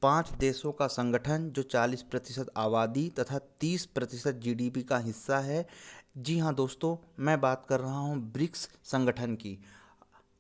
5 देशों का संगठन जो 40% आबादी तथा 30% जीडीपी का हिस्सा है। जी हाँ दोस्तों, मैं बात कर रहा हूँ ब्रिक्स संगठन की।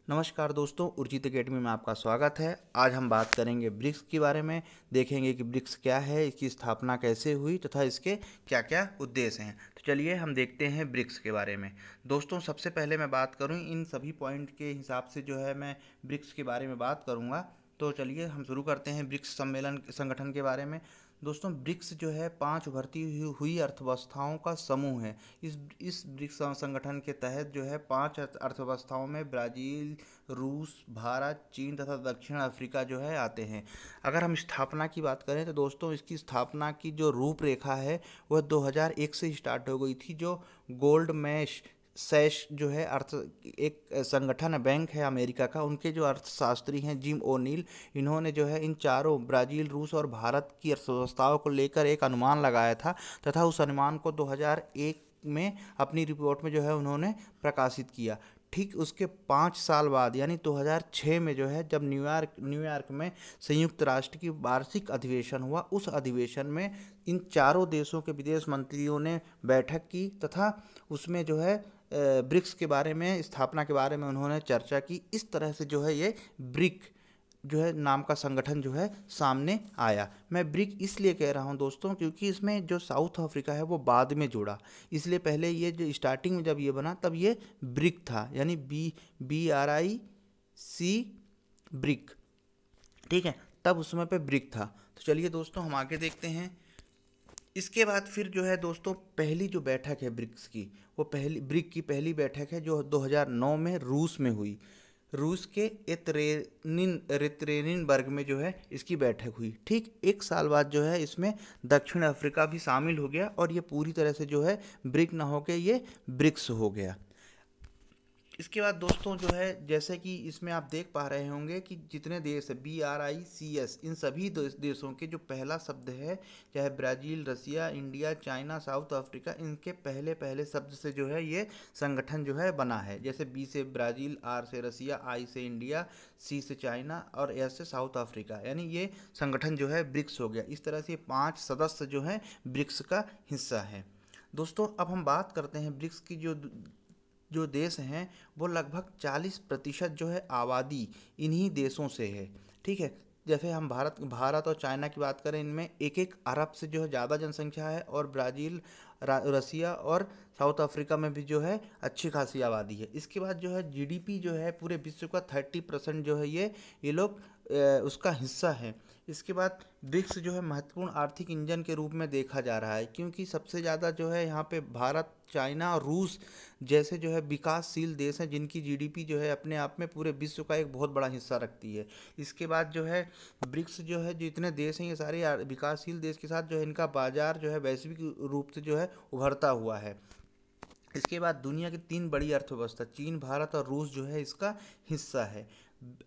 नमस्कार दोस्तों, उर्जित एकेडमी में आपका स्वागत है। आज हम बात करेंगे ब्रिक्स के बारे में, देखेंगे कि ब्रिक्स क्या है, इसकी स्थापना कैसे हुई तथा इसके क्या क्या उद्देश्य हैं। तो चलिए हम देखते हैं ब्रिक्स के बारे में। दोस्तों, सबसे पहले मैं बात करूं इन सभी पॉइंट के हिसाब से जो है मैं ब्रिक्स के बारे में बात करूंगा। तो चलिए हम शुरू करते हैं ब्रिक्स सम्मेलन संगठन के बारे में। दोस्तों, ब्रिक्स जो है 5 उभरती हुई अर्थव्यवस्थाओं का समूह है। इस ब्रिक्स संगठन के तहत जो है 5 अर्थव्यवस्थाओं में ब्राज़ील, रूस, भारत, चीन तथा दक्षिण अफ्रीका जो है आते हैं। अगर हम स्थापना की बात करें तो दोस्तों, इसकी स्थापना की जो रूपरेखा है वह 2001 से स्टार्ट हो गई थी। जो गोल्ड मैश सैश जो है एक संगठन है, बैंक है अमेरिका का, उनके जो अर्थशास्त्री हैं जिम ओनील, इन्होंने जो है इन चारों ब्राज़ील, रूस और भारत की अर्थव्यवस्थाओं को लेकर एक अनुमान लगाया था तथा उस अनुमान को 2001 में अपनी रिपोर्ट में जो है उन्होंने प्रकाशित किया। ठीक उसके 5 साल बाद यानी 2006 में जो है जब न्यूयॉर्क में संयुक्त राष्ट्र की वार्षिक अधिवेशन हुआ, उस अधिवेशन में इन चारों देशों के विदेश मंत्रियों ने बैठक की तथा उसमें जो है ब्रिक्स के बारे में, स्थापना के बारे में उन्होंने चर्चा की। इस तरह से जो है ये ब्रिक जो है नाम का संगठन जो है सामने आया। मैं ब्रिक इसलिए कह रहा हूँ दोस्तों क्योंकि इसमें जो साउथ अफ्रीका है वो बाद में जुड़ा, इसलिए पहले ये जो स्टार्टिंग में जब ये बना तब ये ब्रिक था, यानी BRIC ब्रिक, ठीक है, तब उस समय पे ब्रिक था। तो चलिए दोस्तों हम आगे देखते हैं। इसके बाद फिर जो है दोस्तों पहली जो बैठक है ब्रिक्स की, वो ब्रिक की पहली बैठक है जो 2009 में रूस में हुई। रूस के एत्रेनिनबर्ग में जो है इसकी बैठक हुई। ठीक 1 साल बाद जो है इसमें दक्षिण अफ्रीका भी शामिल हो गया और ये पूरी तरह से जो है ब्रिक ना होकर ये ब्रिक्स हो गया। इसके बाद दोस्तों जो है जैसे कि इसमें आप देख पा रहे होंगे कि जितने देश है BRICS, इन सभी देशों के जो पहला शब्द है, चाहे ब्राज़ील, रसिया, इंडिया, चाइना, साउथ अफ्रीका, इनके पहले पहले शब्द से जो है ये संगठन जो है बना है। जैसे B से ब्राज़ील, R से रसिया, I से इंडिया, C से चाइना और S से साउथ अफ्रीका, यानी ये संगठन जो है ब्रिक्स हो गया। इस तरह से 5 सदस्य जो हैं ब्रिक्स का हिस्सा है। दोस्तों, अब हम बात करते हैं ब्रिक्स की जो देश हैं वो लगभग 40% जो है आबादी इन्हीं देशों से है, ठीक है। जैसे हम भारत और चाइना की बात करें, इनमें 1 अरब से जो है ज़्यादा जनसंख्या है और ब्राज़ील, रसिया और साउथ अफ्रीका में भी जो है अच्छी खासी आबादी है। इसके बाद जो है जीडीपी जो है पूरे विश्व का 30% जो है ये लोग उसका हिस्सा है। इसके बाद ब्रिक्स जो है महत्वपूर्ण आर्थिक इंजन के रूप में देखा जा रहा है क्योंकि सबसे ज़्यादा जो है यहाँ पे भारत, चाइना और रूस जैसे जो है विकासशील देश हैं जिनकी जीडीपी जो है अपने आप में पूरे विश्व का एक बहुत बड़ा हिस्सा रखती है। इसके बाद जो है ब्रिक्स जो है जितने देश हैं ये सारे विकासशील देश के साथ जो है इनका बाजार जो है वैश्विक रूप से जो है उभरता हुआ है। इसके बाद दुनिया की 3 बड़ी अर्थव्यवस्था चीन, भारत और रूस जो है इसका हिस्सा है।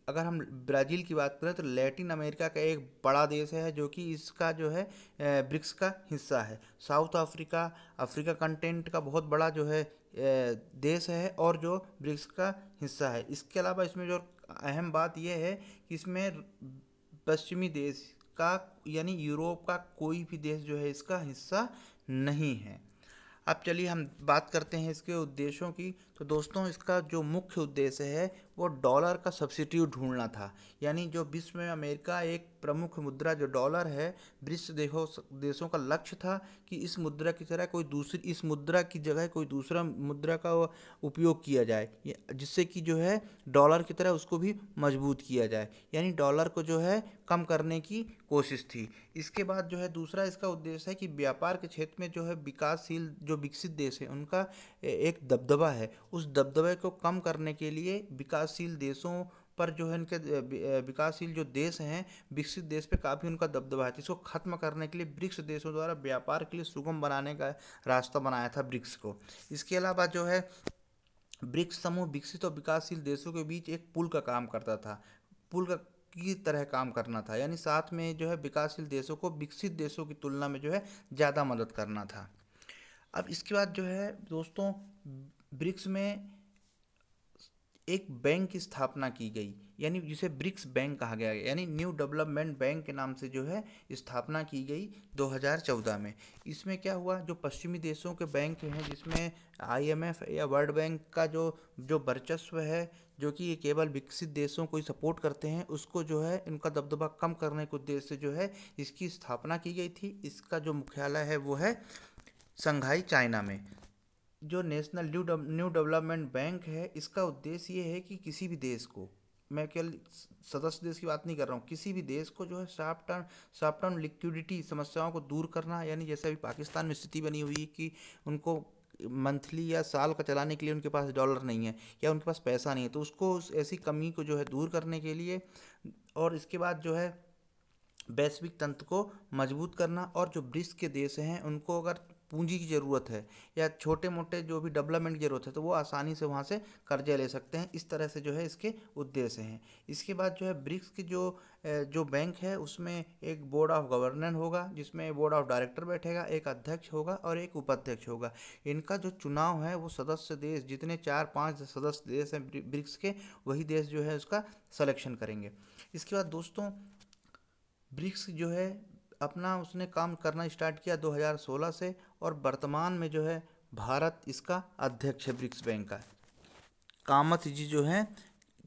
अगर हम ब्राज़ील की बात करें तो लैटिन अमेरिका का एक बड़ा देश है जो कि इसका जो है ब्रिक्स का हिस्सा है। साउथ अफ्रीका अफ्रीका कंटेंट का बहुत बड़ा जो है देश है और जो ब्रिक्स का हिस्सा है। इसके अलावा इसमें जो अहम बात यह है कि इसमें पश्चिमी देश का यानी यूरोप का कोई भी देश जो है इसका हिस्सा नहीं है। अब चलिए हम बात करते हैं इसके उद्देश्यों की। तो दोस्तों, इसका जो मुख्य उद्देश्य है वो डॉलर का सब्स्टिट्यूट ढूंढना था, यानी जो विश्व में अमेरिका एक प्रमुख मुद्रा जो डॉलर है, ब्रिक्स देशों का लक्ष्य था कि इस मुद्रा की तरह इस मुद्रा की जगह कोई दूसरा मुद्रा का उपयोग किया जाए, जिससे कि जो है डॉलर की तरह उसको भी मजबूत किया जाए, यानी डॉलर को जो है कम करने की कोशिश थी। इसके बाद जो है दूसरा इसका उद्देश्य है कि व्यापार के क्षेत्र में जो है विकासशील जो विकसित देश है उनका एक दबदबा है, उस दबदबे को कम करने के लिए विकासशील देशों पर जो है इनके विकासशील जो देश हैं विकसित देश पे काफ़ी उनका दबदबा है। इसको खत्म करने के लिए ब्रिक्स देशों द्वारा व्यापार के लिए सुगम बनाने का रास्ता बनाया था ब्रिक्स को। इसके अलावा जो है ब्रिक्स समूह विकसित और विकासशील देशों के बीच एक पुल का काम करता था, पुल का की तरह काम करना था, यानी साथ में जो है विकासशील देशों को विकसित देशों की तुलना में जो है ज़्यादा मदद करना था। अब इसके बाद जो है दोस्तों ब्रिक्स में एक बैंक की स्थापना की गई, यानी जिसे ब्रिक्स बैंक कहा गया, यानी न्यू डेवलपमेंट बैंक के नाम से जो है स्थापना की गई 2014 में। इसमें क्या हुआ, जो पश्चिमी देशों के बैंक हैं जिसमें IMF या वर्ल्ड बैंक का जो जो वर्चस्व है, जो कि ये केवल विकसित देशों को ही सपोर्ट करते हैं, उसको जो है इनका दबदबा कम करने के उद्देश्य से जो है इसकी स्थापना की गई थी। इसका जो मुख्यालय है वो है संघाई, चाइना में। जो नेशनल न्यू डेवलपमेंट बैंक है, इसका उद्देश्य ये है कि किसी भी देश को, मैं केवल सदस्य देश की बात नहीं कर रहा हूँ, किसी भी देश को जो है शॉर्ट टर्म लिक्विडिटी समस्याओं को दूर करना, यानी जैसे अभी पाकिस्तान में स्थिति बनी हुई है कि उनको मंथली या साल का चलाने के लिए उनके पास डॉलर नहीं है या उनके पास पैसा नहीं है, तो उसको ऐसी कमी को जो है दूर करने के लिए, और इसके बाद जो है वैश्विक तंत्र को मजबूत करना, और जो ब्रिक्स के देश हैं उनको अगर पूंजी की ज़रूरत है या छोटे मोटे जो भी डेवलपमेंट की ज़रूरत है तो वो आसानी से वहाँ से कर्जे ले सकते हैं। इस तरह से जो है इसके उद्देश्य हैं। इसके बाद जो है ब्रिक्स की जो बैंक है उसमें एक बोर्ड ऑफ गवर्नर होगा, जिसमें बोर्ड ऑफ डायरेक्टर बैठेगा, एक अध्यक्ष होगा और एक उपाध्यक्ष होगा। इनका जो चुनाव है वो सदस्य देश, जितने 4-5 सदस्य देश हैं ब्रिक्स के, वही देश जो है उसका सिलेक्शन करेंगे। इसके बाद दोस्तों, ब्रिक्स जो है अपना उसने काम करना स्टार्ट किया 2016 से, और वर्तमान में जो है भारत इसका अध्यक्ष है ब्रिक्स बैंक का। कामत जी जो है,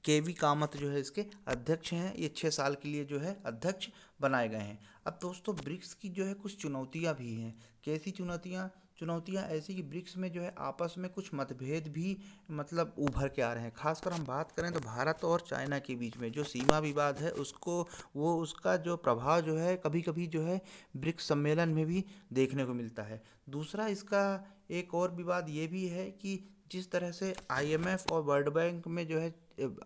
KV कामत जो है इसके अध्यक्ष हैं। ये 6 साल के लिए जो है अध्यक्ष बनाए गए हैं। अब दोस्तों, ब्रिक्स की जो है कुछ चुनौतियां भी हैं। कैसी चुनौतियां ऐसी कि ब्रिक्स में जो है आपस में कुछ मतभेद भी मतलब उभर के आ रहे हैं। खासकर हम बात करें तो भारत और चाइना के बीच में जो सीमा विवाद है उसका जो प्रभाव जो है कभी कभी जो है ब्रिक्स सम्मेलन में भी देखने को मिलता है। दूसरा, इसका एक और विवाद ये भी है कि जिस तरह से IMF और वर्ल्ड बैंक में जो है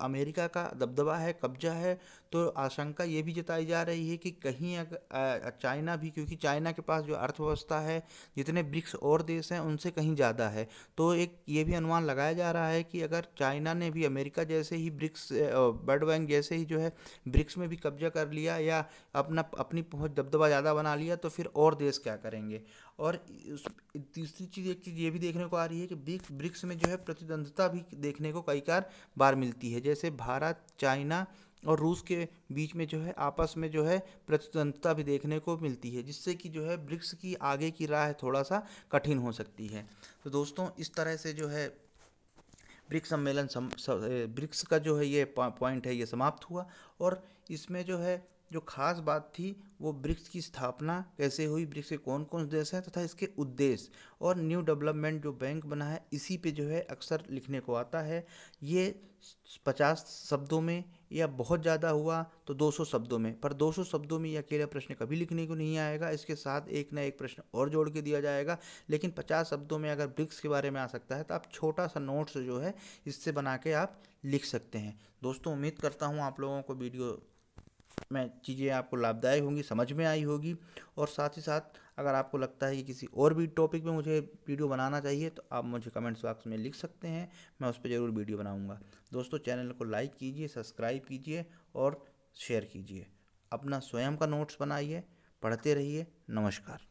अमेरिका का दबदबा है, कब्जा है, तो आशंका ये भी जताई जा रही है कि कहीं अगर चाइना भी, क्योंकि चाइना के पास जो अर्थव्यवस्था है जितने ब्रिक्स और देश हैं उनसे कहीं ज़्यादा है, तो एक ये भी अनुमान लगाया जा रहा है कि अगर चाइना ने भी अमेरिका जैसे ही ब्रिक्स, वर्ल्ड बैंक जैसे ही जो है ब्रिक्स में भी कब्जा कर लिया या अपनी पहुंच दबदबा ज़्यादा बना लिया, तो फिर और देश क्या करेंगे। और तीसरी चीज़, एक चीज़ ये भी देखने को आ रही है कि ब्रिक्स में जो है प्रतिद्वंद्विता भी देखने को कई बार मिलती है। जैसे भारत, चाइना और रूस के बीच में जो है आपस में जो है प्रतिद्वंद्विता भी देखने को मिलती है, जिससे कि जो है ब्रिक्स की आगे की राह थोड़ा सा कठिन हो सकती है। तो दोस्तों, इस तरह से जो है ब्रिक्स सम्मेलन ब्रिक्स का जो है ये पॉइंट है ये समाप्त हुआ। और इसमें जो है जो खास बात थी वो ब्रिक्स की स्थापना कैसे हुई, ब्रिक्स के कौन कौन से देश हैं तथा इसके उद्देश्य, और न्यू डेवलपमेंट जो बैंक बना है इसी पे जो है अक्सर लिखने को आता है। ये 50 शब्दों में या बहुत ज़्यादा हुआ तो 200 शब्दों में, पर 200 शब्दों में ये अकेला प्रश्न कभी लिखने को नहीं आएगा, इसके साथ एक ना एक प्रश्न और जोड़ के दिया जाएगा। लेकिन 50 शब्दों में अगर ब्रिक्स के बारे में आ सकता है तो आप छोटा सा नोट्स जो है इससे बना के आप लिख सकते हैं। दोस्तों, उम्मीद करता हूँ आप लोगों को वीडियो में चीज़ें आपको लाभदायक होंगी, समझ में आई होगी। और साथ ही साथ अगर आपको लगता है कि किसी और भी टॉपिक में मुझे वीडियो बनाना चाहिए तो आप मुझे कमेंट्स बॉक्स में लिख सकते हैं, मैं उस पर ज़रूर वीडियो बनाऊंगा। दोस्तों, चैनल को लाइक कीजिए, सब्सक्राइब कीजिए और शेयर कीजिए। अपना स्वयं का नोट्स बनाइए, पढ़ते रहिए। नमस्कार।